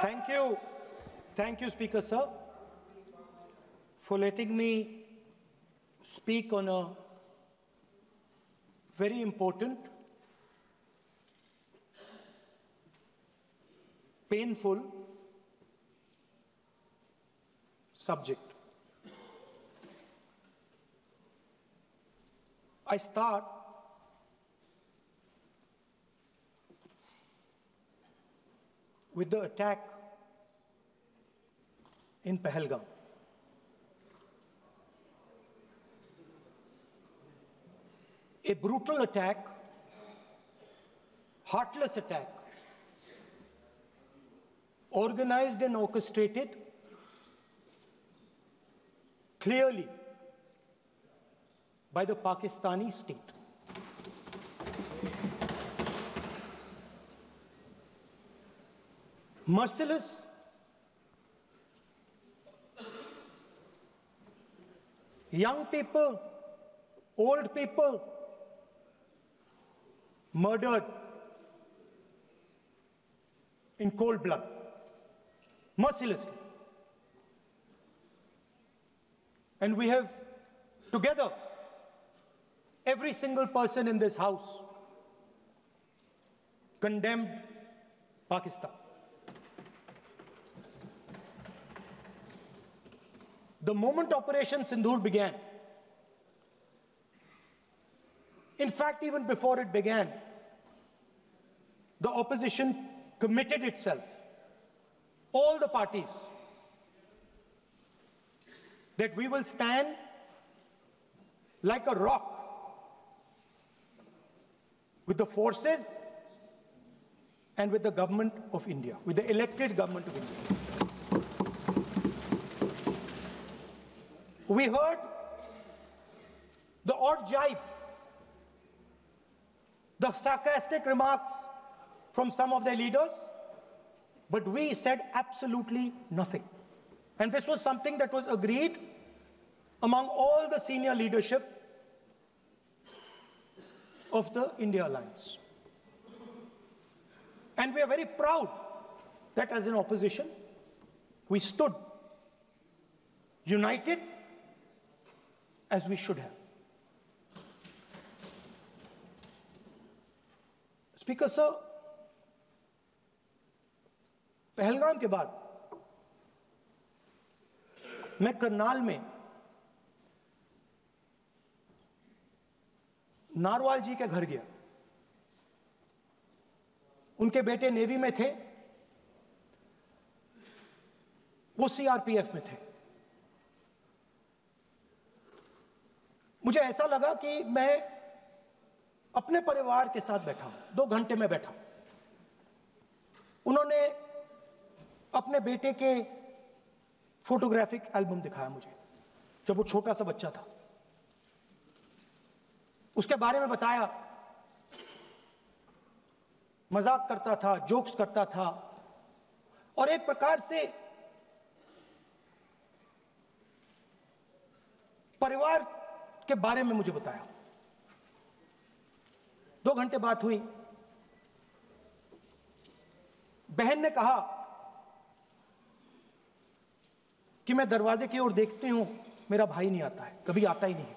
Thank you. Thank you, Speaker Sir, for letting me speak on a very important, painful subject. I start with the attack in Pahalgam. A brutal attack, heartless attack, organized and orchestrated clearly by the Pakistani state. Merciless, young people, old people, murdered in cold blood, mercilessly. And we have together, every single person in this house, condemned Pakistan. The moment Operation Sindoor began, in fact, even before it began, the opposition committed itself, all the parties, that we will stand like a rock with the forces and with the government of India, with the elected government of India. We heard the odd jibe, the sarcastic remarks from some of their leaders, but we said absolutely nothing. And this was something that was agreed among all the senior leadership of the India Alliance. And we are very proud that as an opposition, we stood united as we should have. Speaker Sir, Pahalgam के बाद मैं करनाल में narwhal जी के घर गया। उनके बेटे navy में थे, वो सीआरपीएफ में थे। मुझे ऐसा लगा कि मैं अपने परिवार के साथ बैठा हूं। 2 घंटे में बैठा। उन्होंने अपने बेटे के फोटोग्राफिक एल्बम दिखाया मुझे, जब वो छोटा सा बच्चा था। उसके बारे में बताया, मजाक करता था, जोक्स करता था, और एक प्रकार से परिवार के बारे में मुझे बताया। 2 घंटे बात हुई। बहन ने कहा कि मैं दरवाजे की ओर देखती हूं, मेरा भाई नहीं आता है, कभी आता ही नहीं है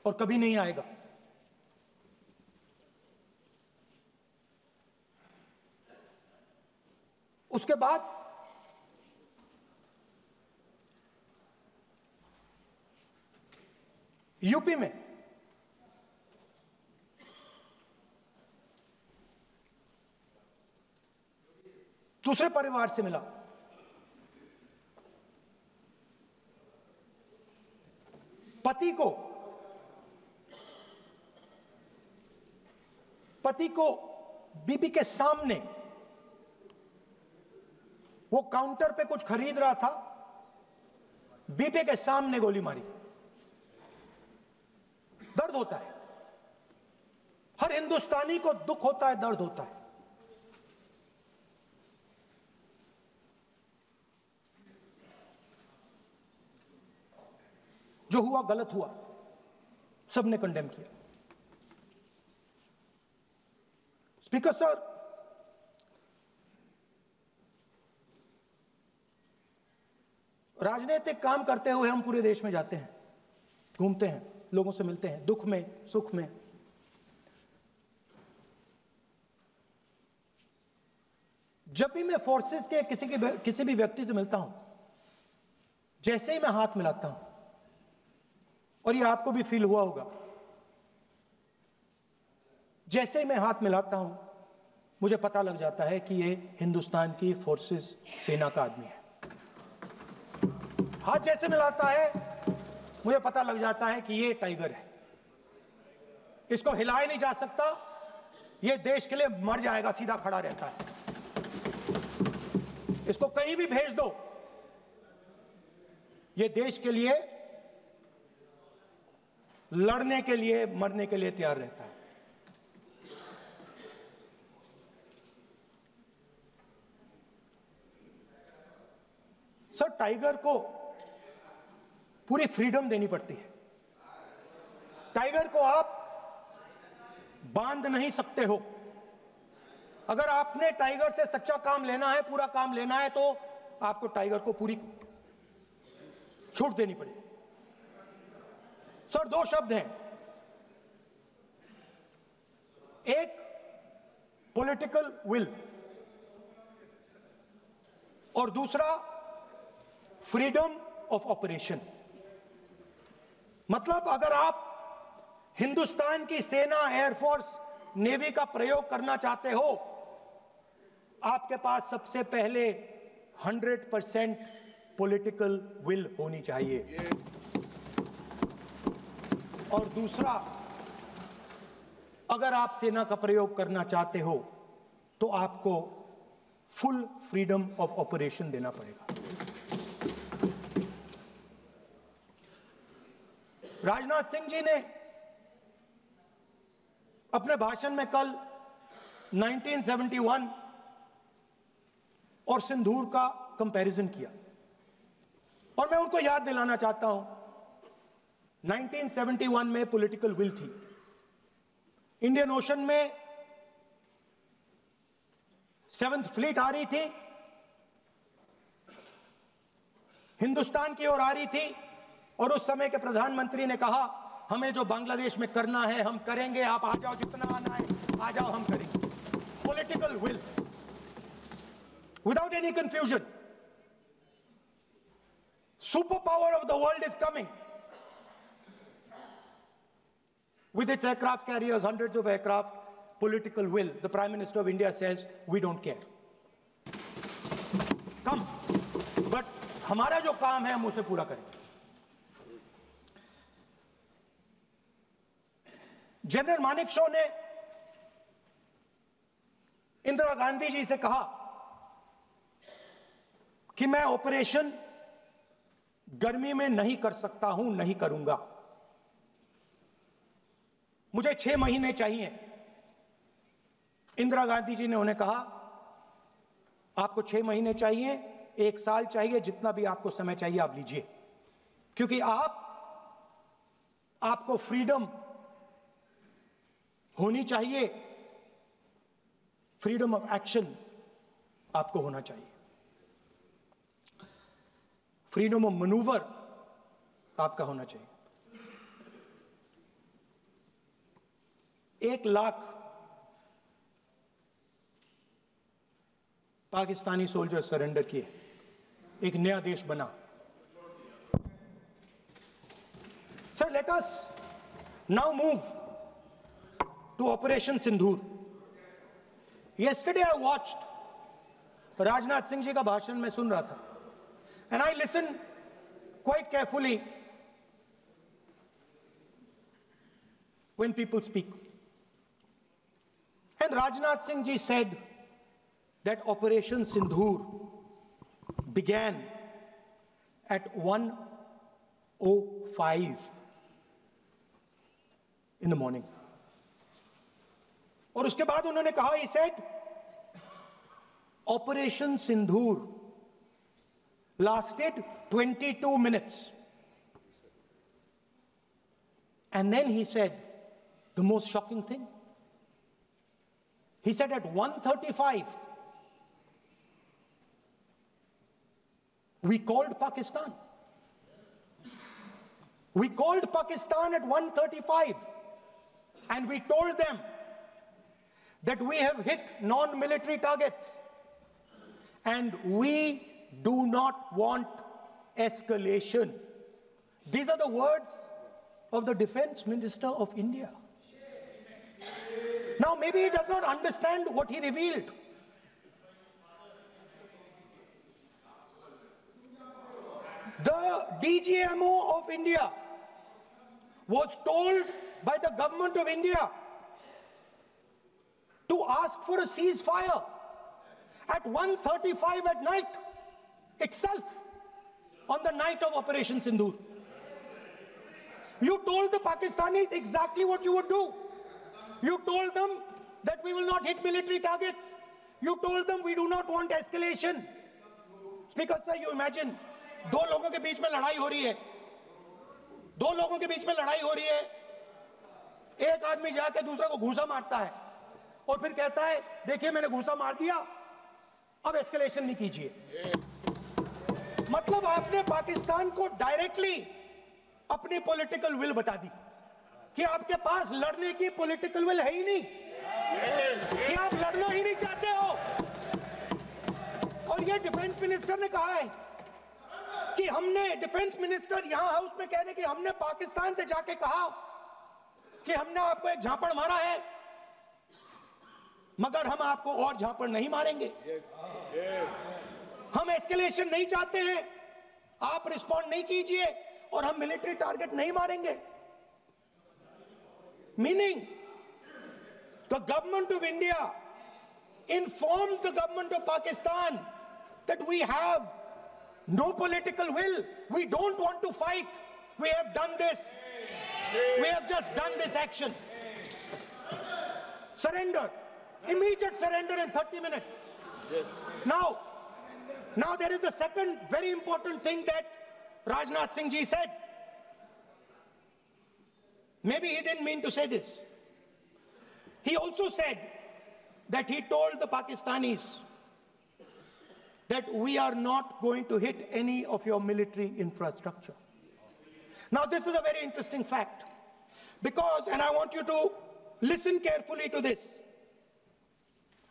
और कभी नहीं आएगा। उसके बाद यूपी में दूसरे परिवार से मिला। पति को बीबी के सामने, वो काउंटर पे कुछ खरीद रहा था, बीबी के सामने गोली मारी। दर्द होता है, हर हिंदुस्तानी को दुख होता है, दर्द होता है। जो हुआ गलत हुआ, सबने कंडेम किया। स्पीकर सर, राजनीतिक काम करते हुए हम पूरे देश में जाते हैं, घूमते हैं, लोगों से मिलते हैं, दुख में, सुख में। जब भी मैं फोर्सेस के किसी भी व्यक्ति से मिलता हूं, जैसे ही मैं हाथ मिलाता हूं, और ये आपको भी फील हुआ होगा, जैसे ही मैं हाथ मिलाता हूं मुझे पता लग जाता है कि ये हिंदुस्तान की फोर्सेस सेना का आदमी है। हाथ जैसे मिलाता है मुझे पता लग जाता है कि ये टाइगर है, इसको हिलाया नहीं जा सकता, ये देश के लिए मर जाएगा, सीधा खड़ा रहता है। इसको कहीं भी भेज दो, ये देश के लिए लड़ने के लिए, मरने के लिए तैयार रहता है। सर, टाइगर को पूरी फ्रीडम देनी पड़ती है। टाइगर को आप बांध नहीं सकते हो। अगर आपने टाइगर से सच्चा काम लेना है, पूरा काम लेना है, तो आपको टाइगर को पूरी छूट देनी पड़ेगी। सर, दो शब्द हैं, एक पॉलिटिकल विल और दूसरा फ्रीडम ऑफ ऑपरेशन। मतलब अगर आप हिंदुस्तान की सेना, एयरफोर्स, नेवी का प्रयोग करना चाहते हो, आपके पास सबसे पहले 100% पॉलिटिकल विल होनी चाहिए, और दूसरा, अगर आप सेना का प्रयोग करना चाहते हो तो आपको फुल फ्रीडम ऑफ ऑपरेशन देना पड़ेगा। राजनाथ सिंह जी ने अपने भाषण में कल 1971 और सिंदूर का कंपैरिजन किया, और मैं उनको याद दिलाना चाहता हूं, 1971 में पॉलिटिकल विल थी। इंडियन ओशन में 7th फ्लीट आ रही थी, हिंदुस्तान की ओर आ रही थी, और उस समय के प्रधानमंत्री ने कहा, हमें जो बांग्लादेश में करना है हम करेंगे, आप आ जाओ, जितना आना है आ जाओ, हम करेंगे। Political will, without any confusion. Super power of the world is coming with its aircraft carriers, hundreds of aircraft, political will. The Prime Minister of India says, we don't care. Come. But हमारा जो काम है हम उसे पूरा करेंगे। General Manekshaw ने इंदिरा गांधी जी से कहा कि मैं ऑपरेशन गर्मी में नहीं कर सकता हूं, नहीं करूंगा, मुझे 6 महीने चाहिए। इंदिरा गांधी जी ने उन्हें कहा, आपको 6 महीने चाहिए, 1 साल चाहिए, जितना भी आपको समय चाहिए आप लीजिए, क्योंकि आपको फ्रीडम होनी चाहिए, फ्रीडम ऑफ एक्शन आपको होना चाहिए, फ्रीडम ऑफ मैनूवर आपका होना चाहिए। 1 लाख पाकिस्तानी सोल्जर सरेंडर किए, एक नया देश बना। Sir, let us now move to operation Sindoor. Yesterday I watched, Rajnath Singh ji का भाषण में सुन रहा था, and I listened quite carefully when people speak. And Rajnath Singh ji said that Operation Sindoor began at 1:05 in the morning. और उसके बाद उन्होंने कहा, he said, Operation Sindoor lasted 22 minutes. And then he said the most shocking thing. He said at 1:35, We called Pakistan. We called Pakistan at 1:35 and we told them that we have hit non-military targets and we do not want escalation. These are the words of the Defense Minister of India. Now, maybe he does not understand what he revealed. The DGMO of India was told by the government of India to ask for a ceasefire at 1:35 at night itself, on the night of Operation Sindoor. You told the Pakistanis exactly what you would do. You told them that we will not hit military targets. You told them we do not want escalation. Speaker sir, you imagine, दो लोगों के बीच में लड़ाई हो रही है, दो लोगों के बीच में लड़ाई हो रही है, एक आदमी जाके दूसरे को घूंसा मारता है और फिर कहता है देखिए मैंने घूंसा मार दिया, अब एस्केलेशन नहीं कीजिए। मतलब आपने पाकिस्तान को डायरेक्टली अपनी पॉलिटिकल विल बता दी कि आपके पास लड़ने की पॉलिटिकल विल है ही नहीं, कि आप लड़ना ही नहीं चाहते हो। और ये डिफेंस मिनिस्टर ने कहा है कि हमने, डिफेंस मिनिस्टर यहां हाउस में कह रहे कि हमने पाकिस्तान से जाके कहा कि हमने आपको एक झापड़ मारा है मगर हम आपको और झापड़ नहीं मारेंगे। हम एस्केलेशन नहीं चाहते हैं, आप रिस्पॉन्ड नहीं कीजिए और हम मिलिट्री टारगेट नहीं मारेंगे। Meaning the government of India informed the government of Pakistan that we have no political will, we don't want to fight, we have done this, we have just done this action. Surrender, immediate surrender in 30 minutes. Yes. Now there is a second very important thing that Rajnath Singh ji said. Maybe he didn't mean to say this. He also said that he told the Pakistanis that we are not going to hit any of your military infrastructure. Now this is a very interesting fact because, and I want you to listen carefully to this.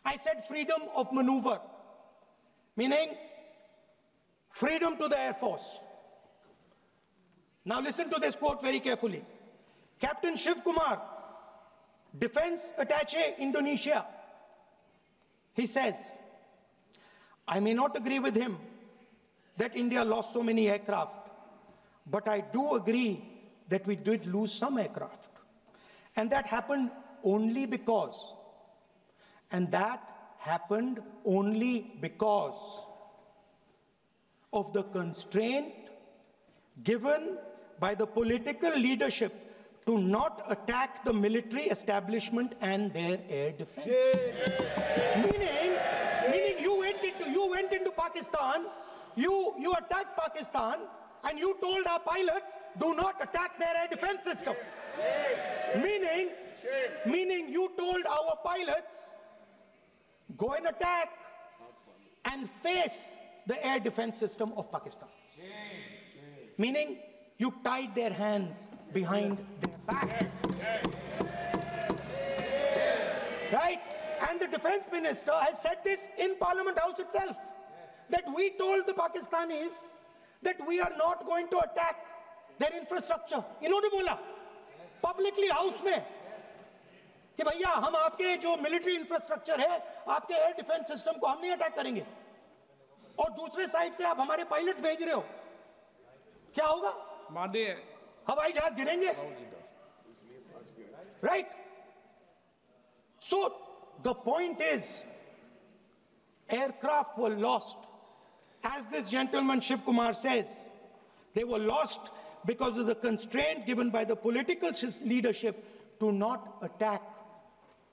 I said freedom of maneuver, meaning freedom to the Air Force. Now listen to this quote very carefully. Captain Shiv Kumar, Defense Attaché, Indonesia, he says, I may not agree with him that India lost so many aircraft, but I do agree that we did lose some aircraft. And that happened only because, of the constraint given by the political leadership to not attack the military establishment and their air defense. Meaning you went into Pakistan, you attacked Pakistan, and you told our pilots, do not attack their air defense system. Meaning you told our pilots, go and attack and face the air defense system of Pakistan. Meaning you tied their hands behind their back. Right? And the defense minister has said this in Parliament House itself, that we told the Pakistanis that we are not going to attack their infrastructure. इन्होंने बोला publicly house में कि भैया हम आपके जो military infrastructure है, आपके air defense system को हम नहीं attack करेंगे, और दूसरे साइड से आप हमारे पायलट भेज रहे हो, क्या होगा? हवाई जहाज गिरेंगे, right? So the point is, aircraft were lost. As this gentleman Shiv Kumar says, they were lost because of the constraint given by the political leadership to not attack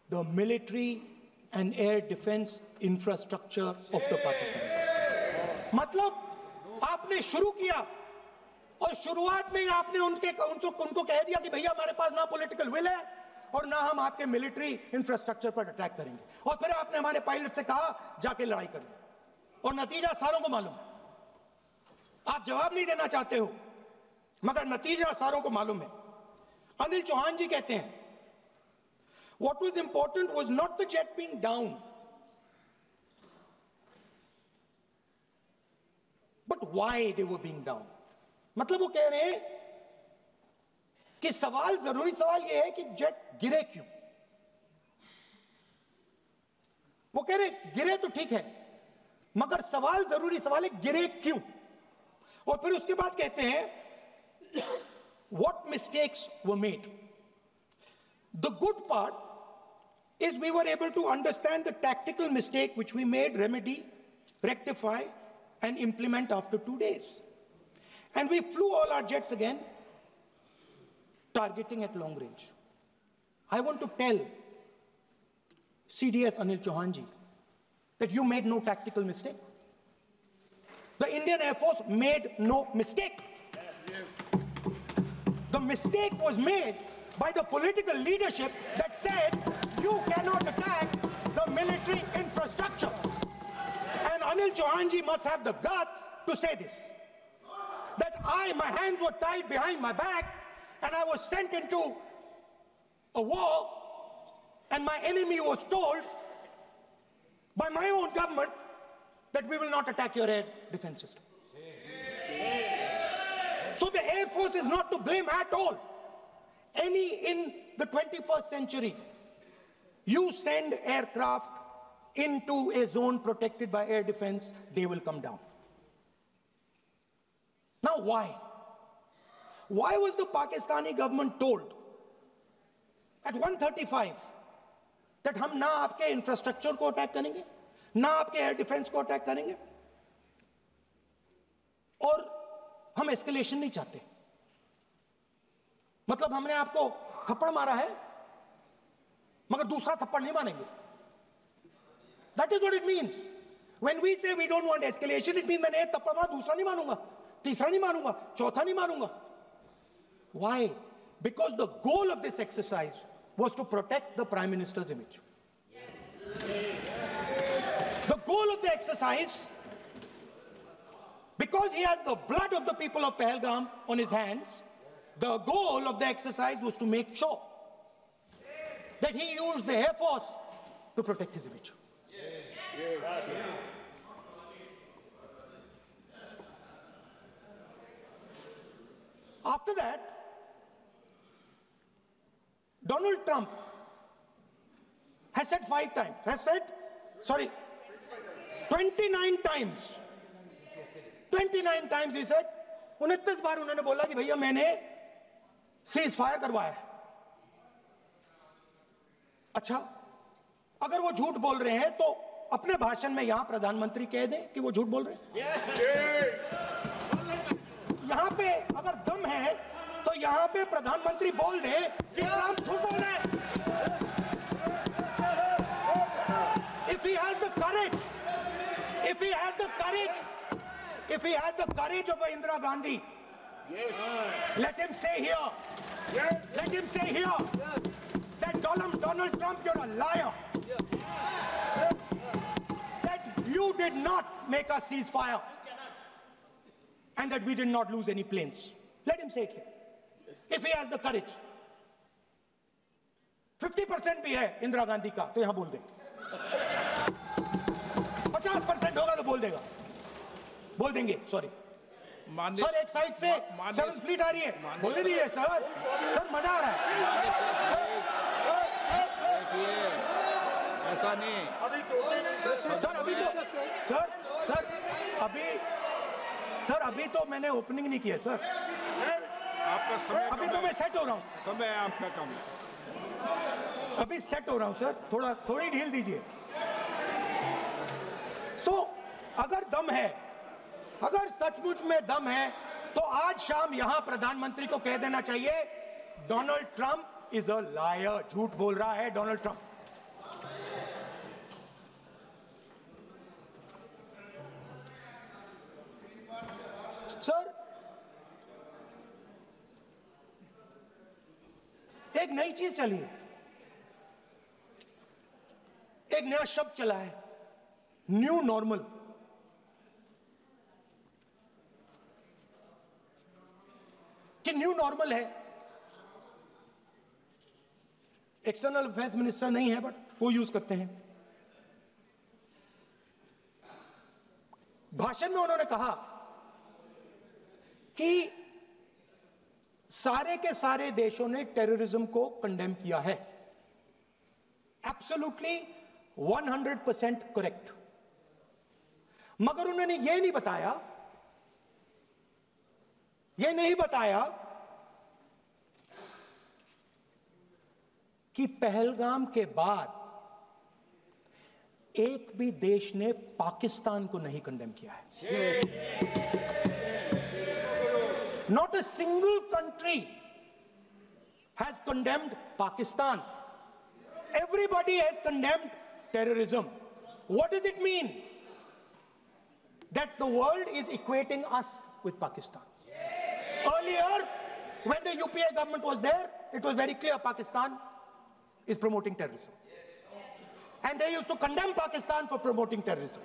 the military and air defense infrastructure of the Pakistan. मतलब आपने शुरू किया और शुरुआत में आपने उनको कह दिया कि भैया हमारे पास ना पॉलिटिकल विल है और ना हम आपके मिलिट्री इंफ्रास्ट्रक्चर पर अटैक करेंगे, और फिर आपने हमारे पायलट से कहा जाके लड़ाई करिए, और नतीजा सारों को मालूम है। आप जवाब नहीं देना चाहते हो, मगर नतीजा सारों को मालूम है। अनिल चौहान जी कहते हैं, what was important was not the jet being down, but why they were being down. मतलब वो कह रहे हैं कि सवाल, जरूरी सवाल ये है कि जेट गिरे क्यों। वो कह रहे गिरे तो ठीक है, मगर सवाल, जरूरी सवाल है गिरे क्यों। और फिर उसके बाद कहते हैं what mistakes were made. The good part is we were able to understand the tactical mistake which we made, remedy, rectify and implement after 2 days. And we flew all our jets again, targeting at long range. I want to tell CDS Anil Chauhan ji that you made no tactical mistake. The Indian Air Force made no mistake. The mistake was made by the political leadership that said you cannot attack the military infrastructure. And Anil Chauhan ji must have the guts to say this, that my hands were tied behind my back and I was sent into a war, and my enemy was told by my own government that we will not attack your air defense system. So the Air Force is not to blame at all. In the 21st century, you send aircraft into a zone protected by air defense, they will come down. Now why? Why was the Pakistani government told at 1:35 that हम ना आपके infrastructure को attack करेंगे, ना आपके air defence को attack करेंगे, और हम एस्केलेशन नहीं चाहते? मतलब हमने आपको थप्पड़ मारा है मगर दूसरा थप्पड़ नहीं मारेंगे. That is what it means. When we say we don't want escalation, it means मैंने एक थप्पड़ मारा, दूसरा नहीं मारूंगा, तीसरा नहीं मारूंगा, चौथा नहीं मारूंगा. Why? Because the goal of this exercise was to protect the Prime Minister's image. The goal of the exercise, because he has the blood of the people of Pahalgam on his hands, the goal of the exercise was to make sure that he used the Air Force to protect his image. After that, Donald Trump has said 29 times. 29 times he said, 29 बार उन्होंने बोला कि भैया मैंने cease fire करवाया. अच्छा, अगर वो झूठ बोल रहे हैं तो अपने भाषण में यहां प्रधानमंत्री कह दें कि वो झूठ बोल रहे हैं. यहां पे अगर दम है तो यहां पे प्रधानमंत्री बोल दे कि ट्रंप झूठ बोल रहे हैं. If he has the courage, if he has the courage of Indira Gandhi, let him say here, that Donald Trump, you're a liar. That you did not make a ceasefire, and that we did not lose any planes. Let him say it here. If he has the courage. 50% भी है इंदिरा गांधी का तो यहां बोल दे. 50% होगा तो बोल देंगे. सॉरी सर, एक साइड से 7th फ्लीट आ रही है, बोलने दीजिए सर. मजा आ रहा है. ऐसा नहीं सर. अभी तो मैंने ओपनिंग नहीं किया सर. आपका समय अभी तो मैं सेट हो रहा हूं. समय आपका कम. अभी सेट हो रहा हूं सर, थोड़ी ढील दीजिए. अगर दम है, अगर सचमुच में दम है, तो आज शाम यहां प्रधानमंत्री को कह देना चाहिए Donald Trump is a liar. झूठ बोल रहा है डोनाल्ड ट्रंप. सर, एक नई चीज चली है, एक नया शब्द चला है, न्यू नॉर्मल. कि न्यू नॉर्मल है। एक्सटर्नल अफेयर्स मिनिस्टर नहीं है, बट वो यूज करते हैं। भाषण में उन्होंने कहा कि सारे के सारे देशों ने टेररिज्म को कंडेम किया है। Absolutely 100% correct. मगर उन्होंने यह नहीं बताया कि पहलगाम के बाद एक भी देश ने पाकिस्तान को नहीं कंडेम किया है। Not a single country has condemned Pakistan. Everybody has condemned terrorism. What does it mean? That the world is equating us with Pakistan. Earlier, when the UPA government was there, it was very clear Pakistan is promoting terrorism. And they used to condemn Pakistan for promoting terrorism.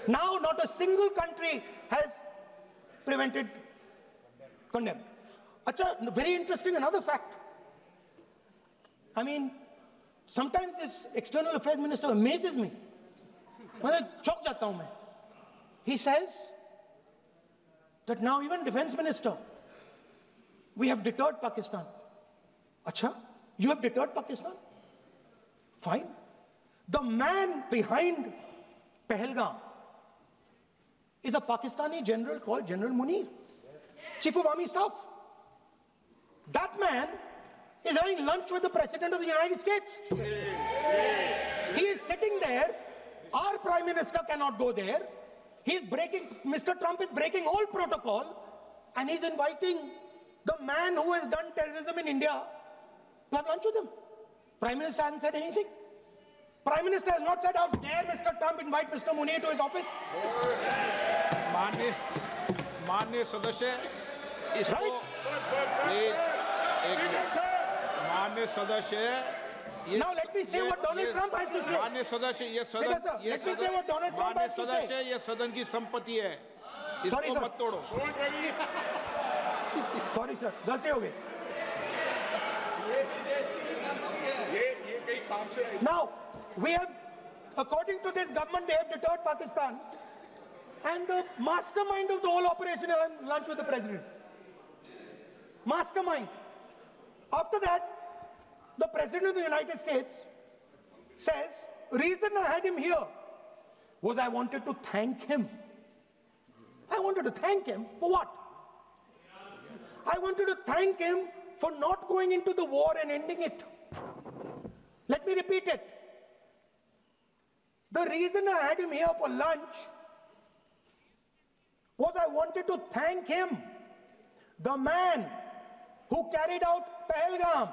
Now, not a single country has condemned. Acha, very interesting, another fact. I mean, sometimes this external affairs minister amazes me. चौंक जाता हूं मैं. He says that now even defense minister, we have deterred Pakistan. Acha, you have deterred Pakistan? Fine. The man behind Pahalgam is a Pakistani general called General Munir, Chief of Army Staff. That man is having lunch with the President of the United States. He is sitting there. Our Prime Minister cannot go there. Mr. Trump is breaking all protocol, and he's inviting the man who has done terrorism in India to have lunch with him. Prime Minister hasn't said anything. Prime Minister has not said, how dare Mr. Trump invite Mr. Munir to his office? माननीय सदस्य, इसको please एक minute. माननीय सदस्य, now let me say what Donald Trump has to say. माननीय सदस्य, ये सदन, let me say what Donald Trump has to say. माननीय सदस्य, ये सदन की संपत्ति है, इसको मत तोड़ो। Sorry sir, गलती हो गई। Now we have, according to this government, they have deterred Pakistan, and the mastermind of the whole operation had lunch with the president. Mastermind. After that, the President of the United States says, reason I had him here was I wanted to thank him. I wanted to thank him for what? I wanted to thank him for not going into the war and ending it. Let me repeat it. The reason I had him here for lunch was I wanted to thank him, the man who carried out Pahalgam.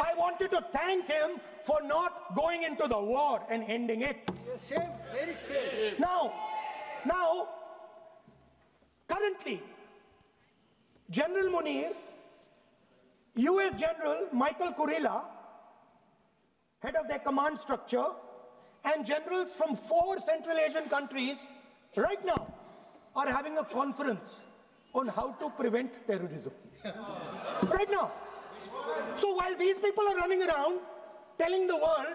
I wanted to thank him for not going into the war and ending it. Shame, very shame. Now, currently, General Munir, US General Michael Kurilla, head of their command structure, and generals from 4 Central Asian countries right now are having a conference on how to prevent terrorism. Right now. So while these people are running around telling the world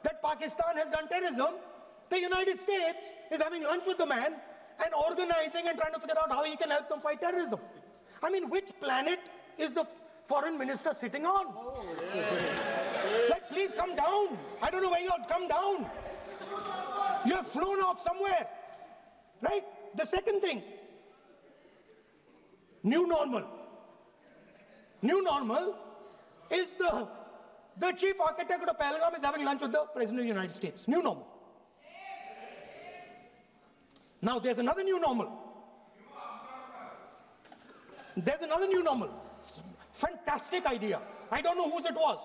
that Pakistan has done terrorism, the United States is having lunch with the man and organizing and trying to figure out how he can help them fight terrorism. I mean, which planet is the foreign minister sitting on? Like, please come down. I don't know where you are. Come down. You have flown off somewhere. Right? The second thing, new normal. New normal is the chief architect of Pahalgam is having lunch with the President of the United States. New normal. Now there's another new normal. There's another new normal. Fantastic idea. I don't know whose it was.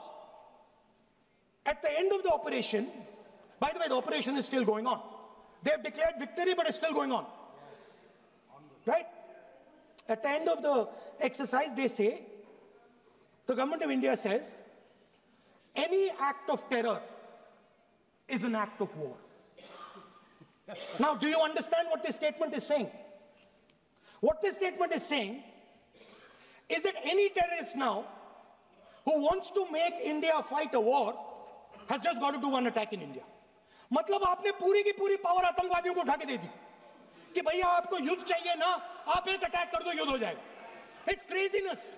At the end of the operation, by the way, the operation is still going on. They have declared victory, but it's still going on. Right? At the end of the exercise, they say, the government of India says, any act of terror is an act of war. Now, do you understand what this statement is saying? What this statement is saying, is that any terrorist now who wants to make India fight a war has just got to do one attack in India. मतलब आपने पूरी की पूरी power आतंकवादियों को उठा के दे दी कि भैया आपको युद्ध चाहिए ना, आप एक अटैक कर दो, युद्ध हो जाएगा. It's craziness.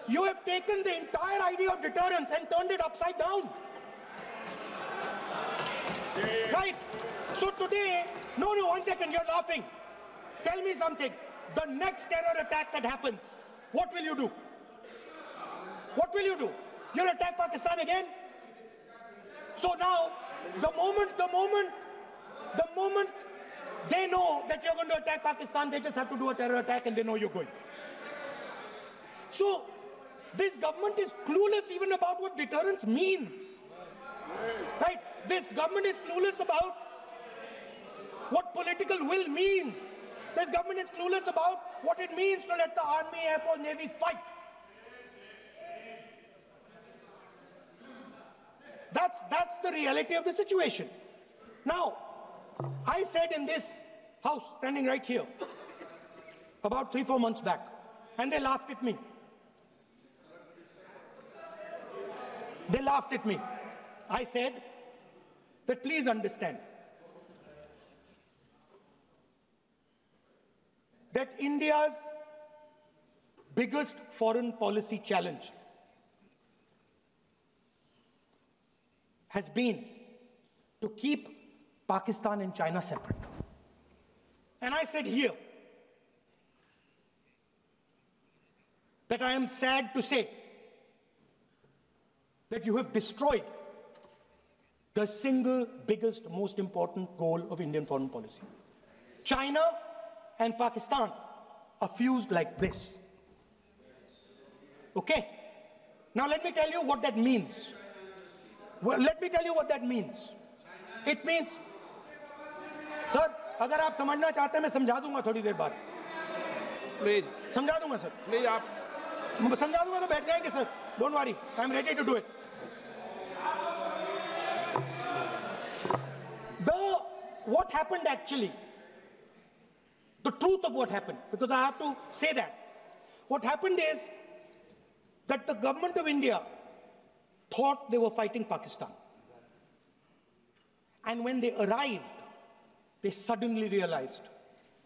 You have taken the entire idea of deterrence and turned it upside down. Right? So today, no, 1 second, you're laughing. Tell me something. The next terror attack that happens, what will you do? What will you do? You'll attack Pakistan again? So now, the moment they know that you're going to attack Pakistan, they just have to do a terror attack and they know you're going. So, this government is clueless even about what deterrence means. Right? This government is clueless about what political will means. This government is clueless about what it means to let the Army, Air Force, Navy fight. That's the reality of the situation. Now, I said in this house, standing right here, about 3-4 months back, and they laughed at me. They laughed at me. I said that please understand that India's biggest foreign policy challenge has been to keep Pakistan and China separate. And I said here that I am sad to say that you have destroyed the single biggest, most important goal of Indian foreign policy. China and Pakistan are fused like this. Okay? Now let me tell you what that means. Well, let me tell you what that means. It means, sir, अगर आप समझना चाहते हैं मैं समझा दूंगा थोड़ी देर बाद. Please. समझा दूंगा सर. Please, आप समझा दूंगा तो बैठ जाएंगे sir. Don't worry, I'm ready to do it. What happened actually, the truth of what happened, because I have to say that. What happened is that the government of India thought they were fighting Pakistan. And when they arrived, they suddenly realized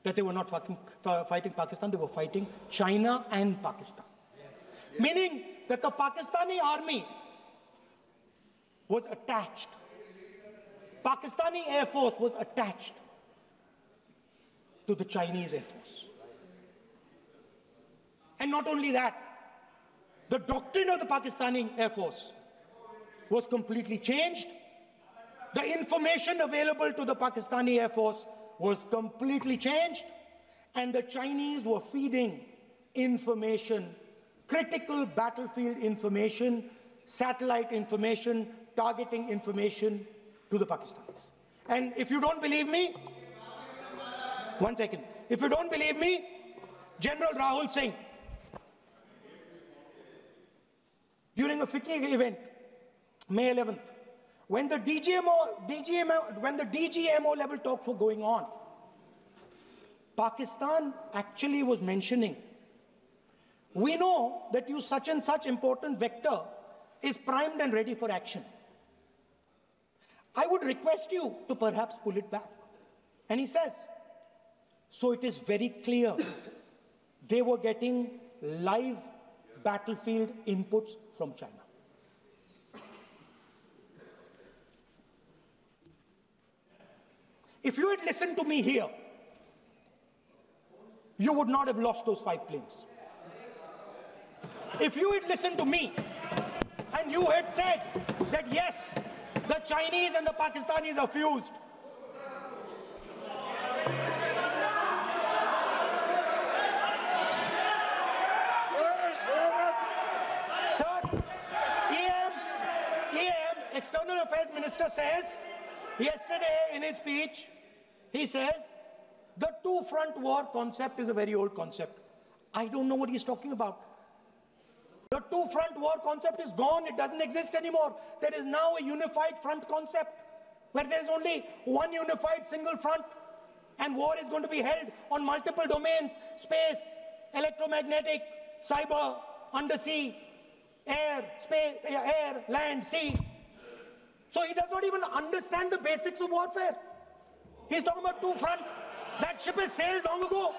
that they were not fighting Pakistan, they were fighting China and Pakistan. Yes. Meaning that the Pakistani army was attached. Pakistani Air Force was attached to the Chinese Air Force. And not only that, the doctrine of the Pakistani Air Force was completely changed. The information available to the Pakistani Air Force was completely changed. And the Chinese were feeding information, critical battlefield information, satellite information, targeting information to the Pakistanis. And if you don't believe me, 1 second. If you don't believe me, General Rahul Singh, during a FICCI event, May 11th, when the DGMO level talks were going on, Pakistan actually was mentioning, we know that you such and such important vector is primed and ready for action. I would request you to perhaps pull it back. And he says, so it is very clear they were getting live battlefield inputs from China. If you had listened to me here, you would not have lost those 5 planes. If you had listened to me and you had said that yes, the Chinese and the Pakistanis are fused, sir, EM, External Affairs Minister says, yesterday in his speech, he says, the two-front war concept is a very old concept. I don't know what he's talking about. The two-front war concept is gone. It doesn't exist anymore. There is now a unified front concept where there is only one unified single front, and war is going to be held on multiple domains: space, electromagnetic, cyber, undersea, air, space, air, land, sea. So he does not even understand the basics of warfare. He's talking about two front. That ship has sailed long ago.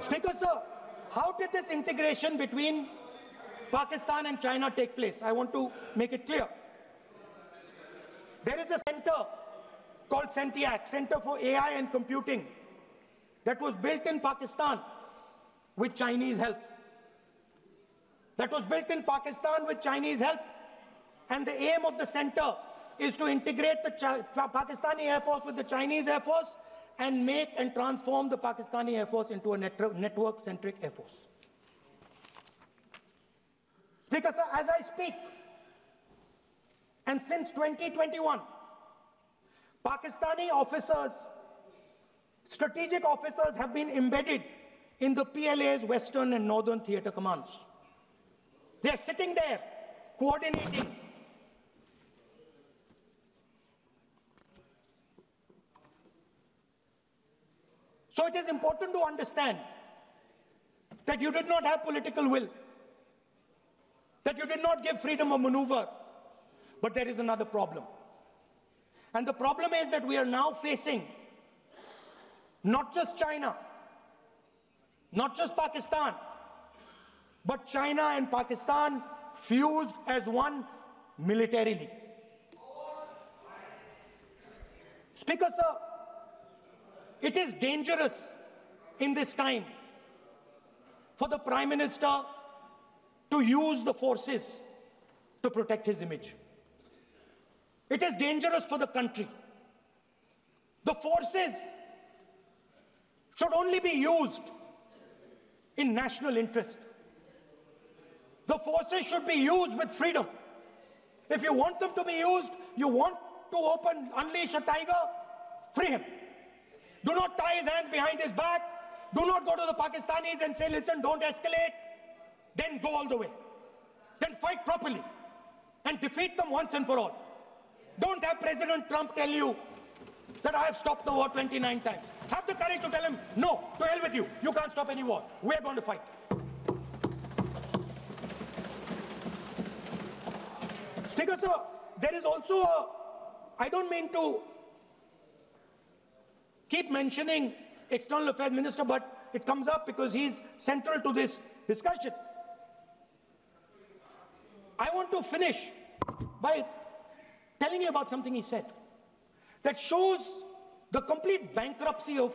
Speaker, sir, how did this integration between Pakistan and China take place? I want to make it clear. There is a center called CENTIAC, Center for AI and Computing, that was built in Pakistan with Chinese help. And the aim of the center is to integrate the Pakistani Air Force with the Chinese Air Force and make and transform the Pakistani Air Force into a network-centric Air Force. Speaker, sir, as I speak, and since 2021, Pakistani officers, strategic officers have been embedded in the PLA's Western and Northern Theater Commands. They're sitting there, coordinating. So it is important to understand that you did not have political will, that you did not give freedom of maneuver, but there is another problem. And the problem is that we are now facing not just China, not just Pakistan, but China and Pakistan fused as one militarily. Speaker, sir, it is dangerous in this time for the Prime Minister to use the forces to protect his image. It is dangerous for the country. The forces should only be used in national interest. The forces should be used with freedom. If you want them to be used, you want to unleash a tiger, free him. Do not tie his hands behind his back. Do not go to the Pakistanis and say, listen, don't escalate. Then go all the way. Then fight properly and defeat them once and for all. Don't have President Trump tell you that I have stopped the war 29 times. Have the courage to tell him, no, to hell with you. You can't stop any war. We're going to fight. Speaker, sir, there is also I don't mean to keep mentioning External Affairs Minister, but it comes up because he's central to this discussion. I want to finish by telling you about something he said that shows the complete bankruptcy of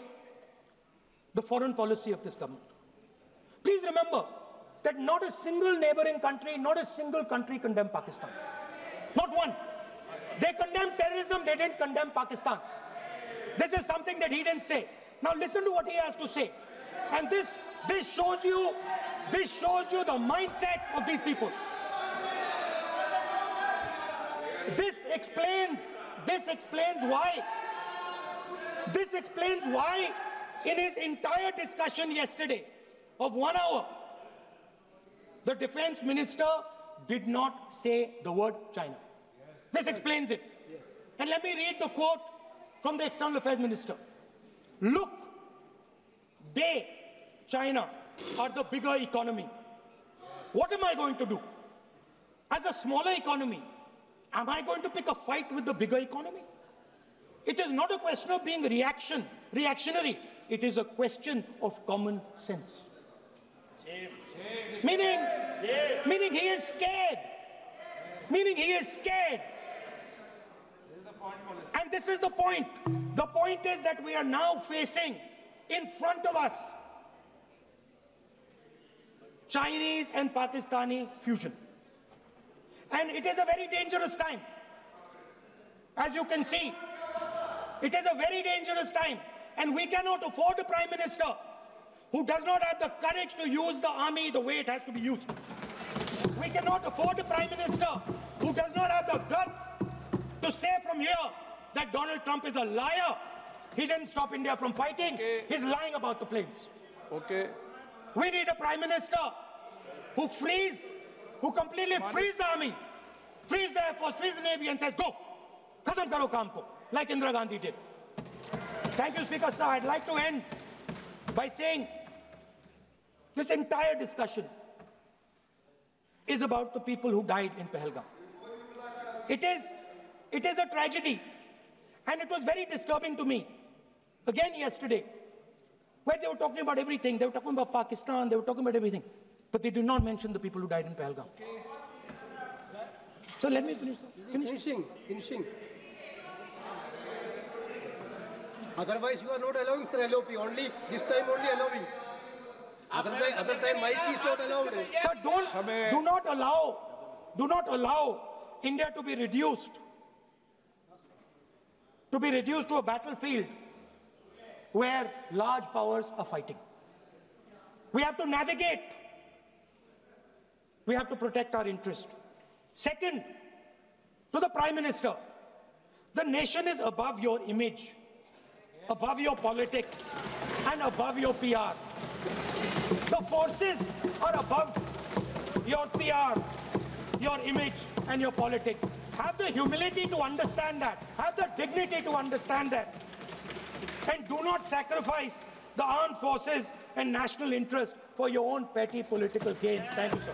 the foreign policy of this government. Please remember that not a single neighboring country, not a single country condemned Pakistan. Not one. They condemned terrorism, they didn't condemn Pakistan. This is something that he didn't say. Now listen to what he has to say. And this shows you the mindset of these people. This explains why in his entire discussion yesterday of 1 hour, the defense minister did not say the word China. This explains it. And let me read the quote from the External Affairs Minister. Look, they, China, are the bigger economy. What am I going to do? As a smaller economy, am I going to pick a fight with the bigger economy? It is not a question of being reactionary. It is a question of common sense. Meaning he is scared. And this is the point. The point is that we are now facing in front of us Chinese and Pakistani fusion. And it is a very dangerous time. As you can see, it is a very dangerous time. And we cannot afford a Prime Minister who does not have the courage to use the army the way it has to be used. We cannot afford a Prime Minister who does not have the guts to say from here that Donald Trump is a liar. He didn't stop India from fighting. Okay. He's lying about the planes. Okay. We need a Prime Minister who completely frees the army, frees the Air Force, frees the Navy and says, go, khatam karo kaam ko, like Indira Gandhi did. Thank you, Speaker, sir. I'd like to end by saying This entire discussion is about the people who died in Pahalgam. It is a tragedy, and it was very disturbing to me, again yesterday, where they were talking about everything. They were talking about Pakistan, they were talking about everything, but they did not mention the people who died in Pahalgam. So let me finish. Finishing. Otherwise, you are not allowing, sir, LOP. Only this time, only allowing. Other time, mic is not allowed. Sir, do not allow India to be reduced to a battlefield where large powers are fighting. We have to navigate. We have to protect our interest. Second, to the Prime Minister, the nation is above your image, above your politics, and above your PR. The forces are above your PR, your image, and your politics. Have the humility to understand that. Have the dignity to understand that. And do not sacrifice the armed forces and national interest for your own petty political gains. Thank you, sir.